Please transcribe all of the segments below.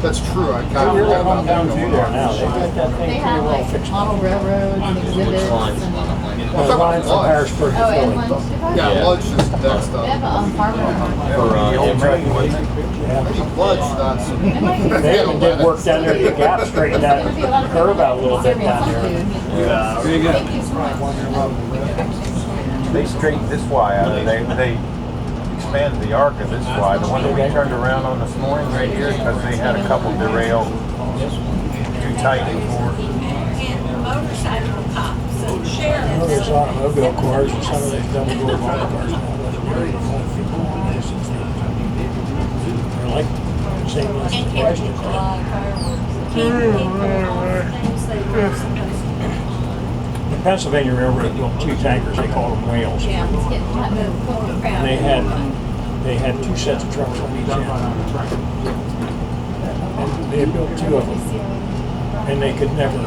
That's true. I kind They of really forgot come about down that through going there on. now. They got that They thing pretty have well like fixed. model railroads and exhibits. line? And, The line from Harrisburg to oh, and Philly. lunch. Yeah, Yeah. Bludge is next They have up. farmer. For Amtrak, wasn't it? Yeah. Maybe Bludge, that's. They even did work down there at the gap, straightened that curve out a little bit down there. Yeah. Very good. Thank you so much. They straightened this Y out. They expanded the arc of this Y. The one that we turned around on this morning right here, because they had a couple derail too tight before. Motorcycle cops and sheriffs. Well, there's automobile cars and some of these double door model cars now. They're 5 feet long. They're like the same as the plastic. The Pennsylvania Railroad built 2 tankers. They called them whales. Yeah, it's getting hot. And they had 2 sets of trucks on each end. And they had built 2 of them. And they could never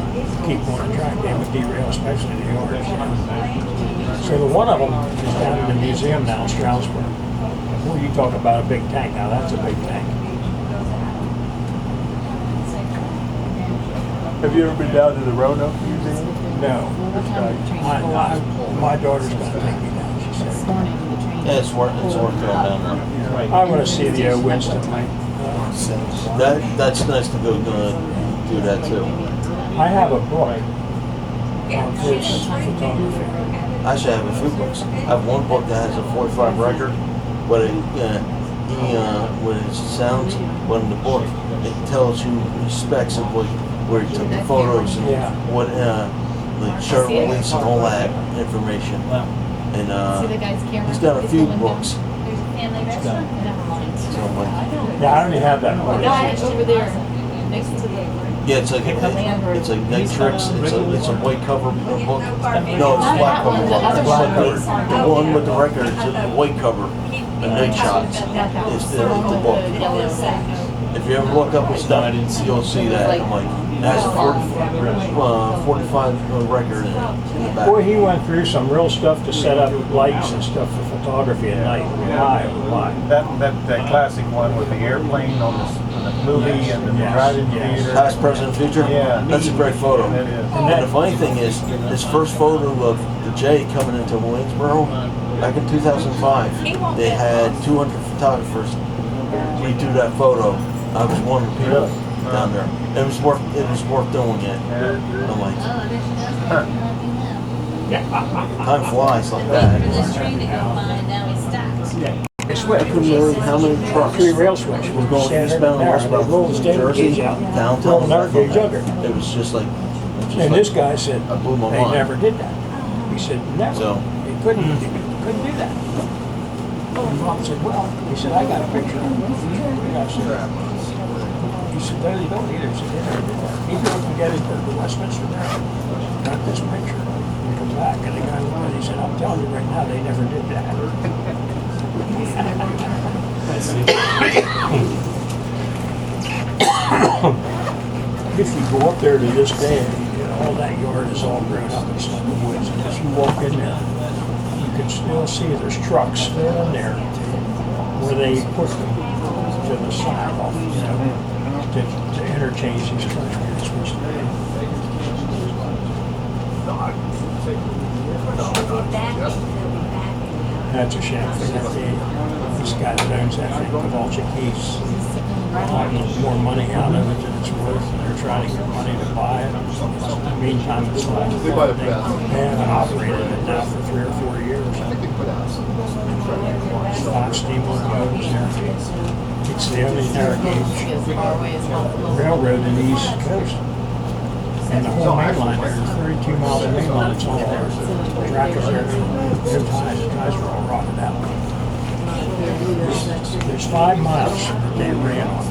keep them on the track. They would derail, especially the yards. So the one of them is down in the museum now in Stroudsburg. Well, you talk about a big tank. Now that's a big tank. Have you ever been down to the Roanoke Museum? No. My daughter's going to take me down, she This said. morning in the train. Yeah, it's worth going down there. I want to see the Winston thing. That's nice to go do that too. I have a book on his photography. Actually, I have a few books. I have one book that has a 45 record, but when it sounds, but in the book, it tells you the specs of where he took the photos and Yeah. what, like shutter release and all that information. And See the guy's camera? he's got a It's few going books. down. There's a family restaurant. Never mind. So I'm like, Yeah, I only have that The one. guy over there next to the. yeah, it's like Nitrix. It's a white cover book. No, it's black cover book. The other one. The one with the record, it's a white cover. The night shots. It's the book. Yellow sack. If you ever look up his stuff, you'll see that. I'm like, that's a 45 record in the back. Boy, he went through some real stuff to set up lights and stuff for photography at night. My. That classic one with the airplane on the movie and the drive-in theater. Past, present, future? Yeah. That's a great photo. That is. And the funny thing is, his first photo of the J coming into Waynesboro, back in 2005, they had 200 photographers redo that photo. I was one of the people down there. It was worth doing it. I'm like, time flies like that. They switch. I couldn't believe how many trucks 3 rail switch. were going eastbound and westbound Roll the from standard Jersey gauge out. Roll downtown. the narrow gauge under. It was just like, And this guy said I blew my they mind. never did that. He said never. So- He couldn't do that. And Bob said, well, he said, I got a picture of it. I said, he said, there you go, either. He said, they never did that. He drove to Gettysburg to Westminster there. Got this picture. He come back and the guy looked at it. He said, I'm telling you right now, they never did that. If you go up there to this day, all that yard is all grown up and stuff in woods. And if you walk in there, you can still see there's trucks still in there where they push them to the side off, to interchange these trucks where you switch That's a shame for that day. This guy that owns that thing, Kovalchik, he's wanting more money out of it than it's worth. And they're trying to get money to buy it. Meantime, it's like They buy the best. they haven't operated it now for 3 or 4 years. Five steam locomotives there. It's the only narrow gauge As far away as possible. railroad in the East Coast. And the whole main line, there's 32 miles of main line, it's all there. Track is there, no ties, the ties are all rotted out. There's 5 miles that they ran on.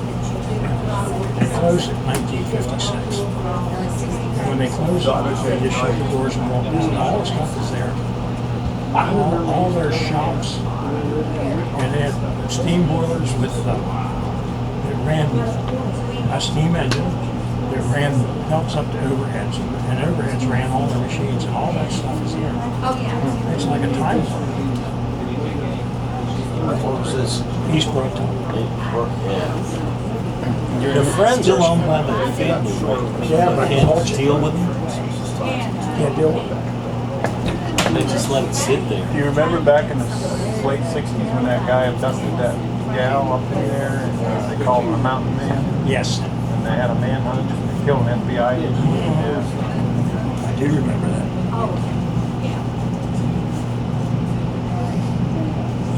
They closed it in 1956. And when they closed it, they just shut the doors and walked out. All the stuff is there. All their shops. And they had steam boilers with, that ran a steam engine that ran belts up to overheads. And overheads ran all the machines and all that stuff is here. Oh, yeah. It's like a time warp. what was this? East Brookton. Yeah. The friends still are owned by the family, right? Yeah, but Can't deal with them. can't deal with it. They just let it sit there. Do you remember back in the late 60s when that guy abducted that gal up in there and they called him a mountain man? Yes, And they had a manhunt just to kill an FBI agent. Yes. I do remember that.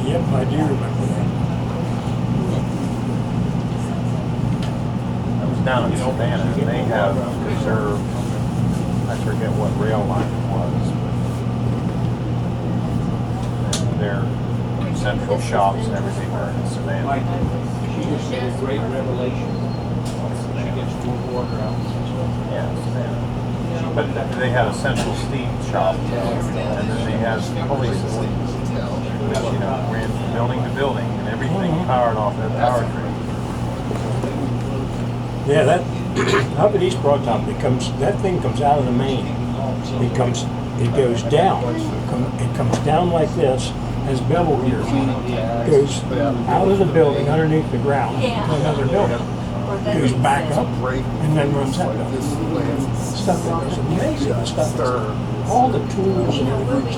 Yep, I do remember that. I was down in Savannah and they have preserved, I forget what rail line it was, but their central shops and everything are in Savannah. She just had a great revelation. She gets full water out. Yeah, Savannah. But they had a central steam shop and then they had police which, you know, ran from building to building and everything powered off that power train. Yeah, that up at East Broadtown that thing comes out of the main. It goes down. It comes down like this as bevel gear. Goes out of the building underneath the ground to another building. Goes back up and then runs that building. Stuff that is amazing. The stuff that's all the tools and everything.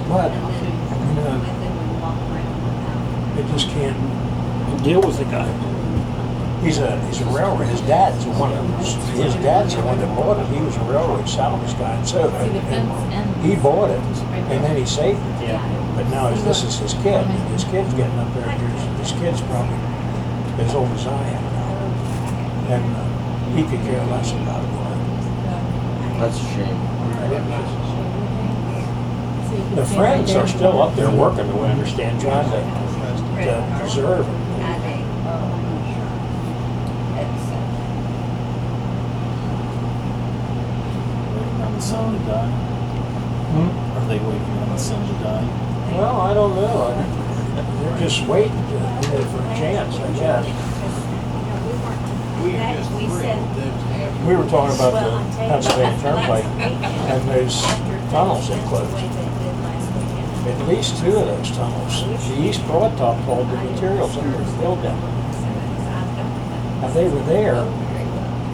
But you know, they just can't deal with the guy. He's a railroad. His dad's the one that bought it. He was a railroad salvage guy, and so and he bought it, and then he saved it. But now this is his kid. His kid's getting up there. His kid's probably as old as I am now, and he could care less about it. That's a shame. The friends are still up there working, the way I understand, trying to preserve it. On the sun to die? Are they waiting on the sun to die? Well, I don't know. They're just waiting for a chance, I guess. We were talking about the Pennsylvania Turnpike and those tunnels they closed. At least 2 of those tunnels. The East Broadtop hauled the materials under the building. Now they were there.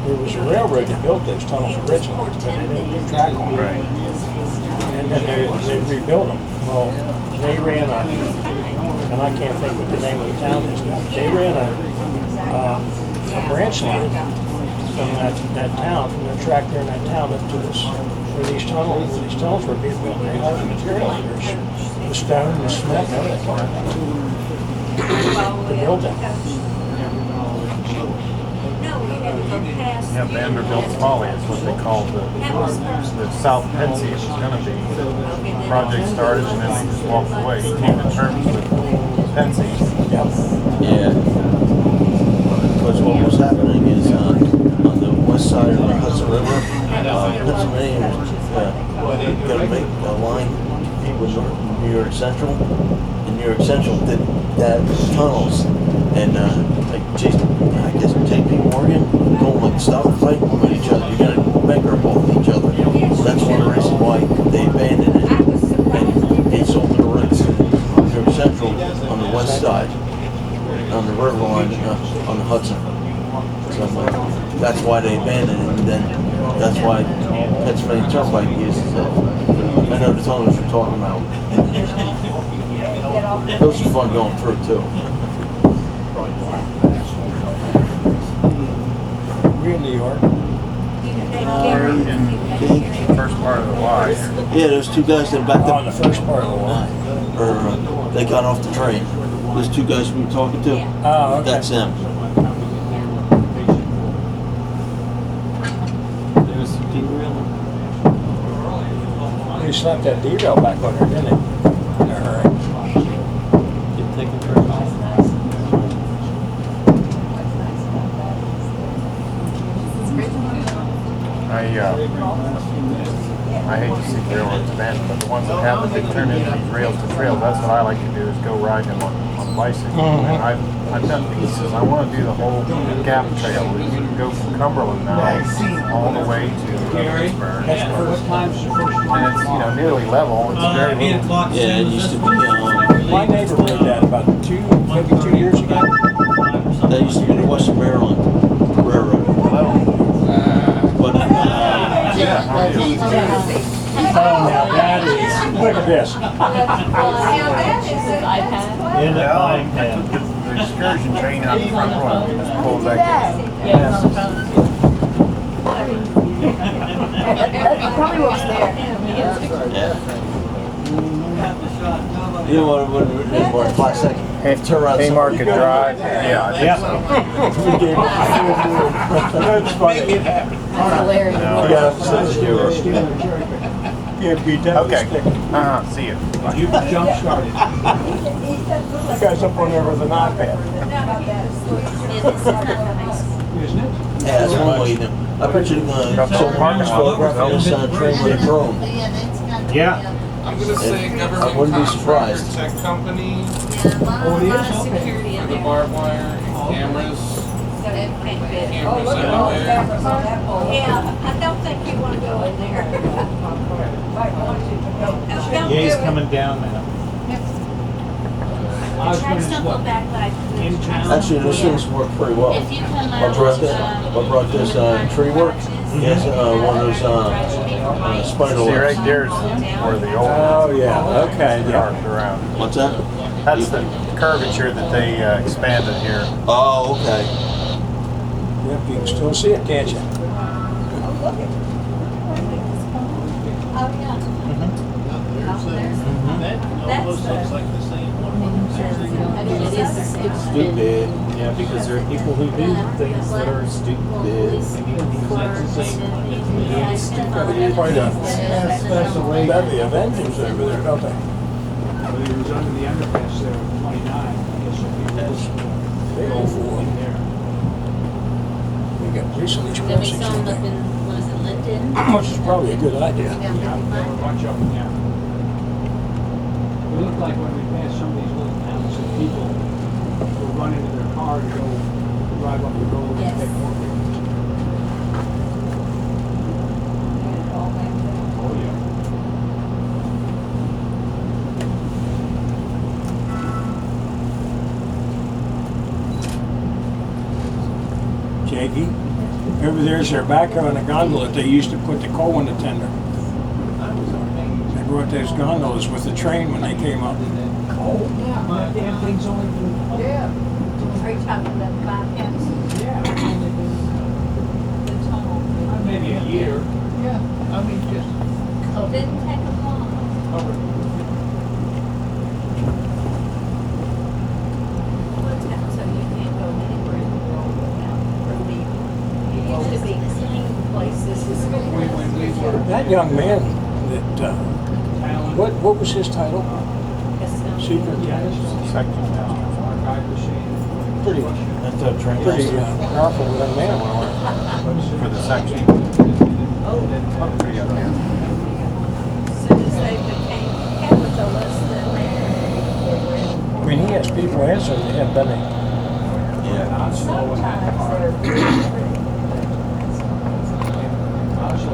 There was a railroad that built those tunnels originally, but they didn't do track on them. Right. And then they rebuilt them. Well, they ran and I can't think what the name of the town is now. They ran a branch line from that town, from the track there in that town up to where these tunnels were being built. They had the material. There's the stone, the cement, and everything to build it. Yeah, Vanderbilt Folly is what they called the South Pensy. It was going to be. The project started and then they just walked away. He came to terms with Pensy. Yep. Yeah. Because what was happening is on the west side of the Hudson River, Pennsylvania was going to make a line with New York Central. And New York Central did that tunnels. And like I guess J.P. Morgan don't like stop fighting with each other. You're going to bankrupt both each other. So that's one of the reasons why they abandoned it. And they sold the rights to New York Central on the west side, on the river line, on the Hudson. So that's why they abandoned it, and then that's why Pennsylvania Turnpike uses it. I know the tunnels you're talking about. Those are fun going through too. We're in New York. First part of the Y. Yeah, those 2 guys that backed On up, the first part of the line. or they got off the train. Those 2 guys we were talking to. Oh, okay. That's them. There's some derailing. He slapped that derail back on there, didn't he? In a hurry. Get taken care of. I hate to see railroads abandoned, but the ones that have it, they turn into these rails to trails. That's what I like to do, is go ride them on a bicycle. And I've done pieces. I want to do the whole Gap Trail. You can go from Cumberland now all the way to Pittsburgh. What time's the first one? And it's, nearly level. It's very 8 o'clock. Yeah, it used to be My neighbor did that about maybe 2 years ago. That used to be the Western Maryland Railroad. But Oh, now that is, look at this. Now that is a iPad. In the Well, iPad. the excursion train out the front row, just pulls back Yes. That's probably what's there. yeah. You know what it would have been more classic? in. Turn around. Haymarket Drive, yeah, I think so. That's funny. It's hilarious. No. Yeah, since you were- Can't beat that. Okay, see you. You jump started. You guys up on there with an iPad. Isn't it? Yeah, that's one way to. I bet you someone was photographing this train with a drone. Yeah. I'm gonna say I government wouldn't be contractor, surprised. tech company, Oh, it is? Security in the there. barbed wire, cameras, cameras everywhere. Yeah, I don't think you want to go in there. Don't Yeah, he's do it. coming down now. Osborne is what? In town? Actually, this thing's worked pretty well. If you come I out, brought this tree work. Yes, one of those spider See, right webs. there's where the old Oh, yeah, okay, yeah. arced around. What's that? That's the curvature that they expanded here. Oh, okay. Yep, you can still see it, can't you? Oh, yeah. That almost looks like the same one. Stupid. Yeah, because there are people who do things that are stupid. They need to be exactly the same one. It's stupid. Quite a bevy of engines over there, don't they? Well, he was under the underpass there at 29. I guess if he was They go for in it. there. We got recently Then we crossings saw him in up there. in, what is it, Linden? Which is probably a good idea. Yeah, there were a bunch of them, yeah. It looked like when we passed some of these little towns that people were running to their car to go drive up the road and Yes. take more pictures. Oh, yeah. Jakey, over there's their backhoe and a gondola that they used to put the coal in the tender. They brought those gondolas with the train when they came up. That damn thing's only been, Yeah. Are you talking about 5 pence? yeah, The tunnel. maybe a year. Yeah, I mean, just cover. Didn't take them long. Covered. So you can't go anywhere in the world without meeting. It used to be clean places. When we were That young man that, town. what was his title? Superintendent? Section down. Our guy was saying. Pretty, That's that train. pretty powerful young man. For the section. Pretty young man. As soon as they became capitalists, then I mean, he has people answering to him, doesn't he? Yeah. Not slow in that car. they're pretty. Also,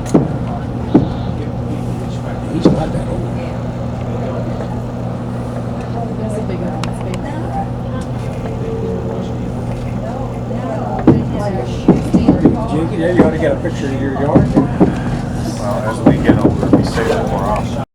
give people respect. He's not that old. That's a big one. It's big. Jakey, there you ought to get a picture of your yard. Well, as we get older, we say that more often.